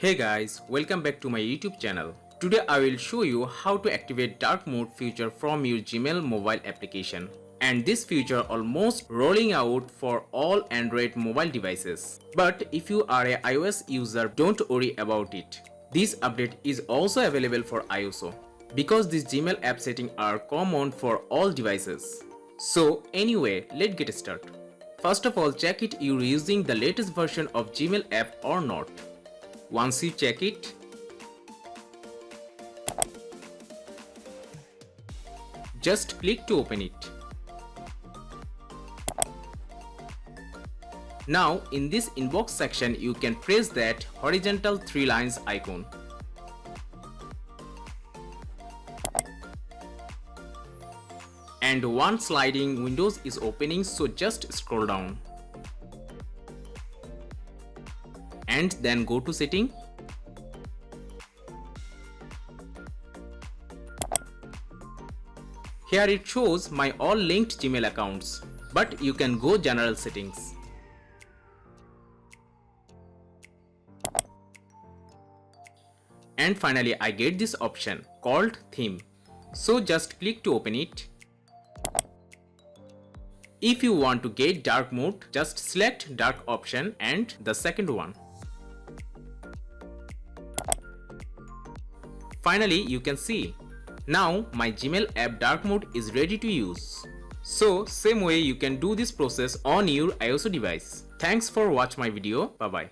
Hey guys, welcome back to my YouTube channel. Today I will show you how to activate dark mode feature from your Gmail mobile application. And this feature almost rolling out for all Android mobile devices. But if you are a iOS user, don't worry about it. This update is also available for iOS because these Gmail app settings are common for all devices. So anyway, let's get started. First of all, check it you're using the latest version of Gmail app or not. Once you check it, just click to open it. Now in this inbox section you can press that horizontal 3 lines icon. And one sliding windows is opening, so just scroll down. And then go to setting. Here it shows my all linked Gmail accounts, but you can go general settings. And finally I get this option called theme, so just click to open it. If you want to get dark mode, just select dark option and the second one. Finally, you can see, now my Gmail app dark mode is ready to use. So same way you can do this process on your iOS device. Thanks for watching my video. Bye bye.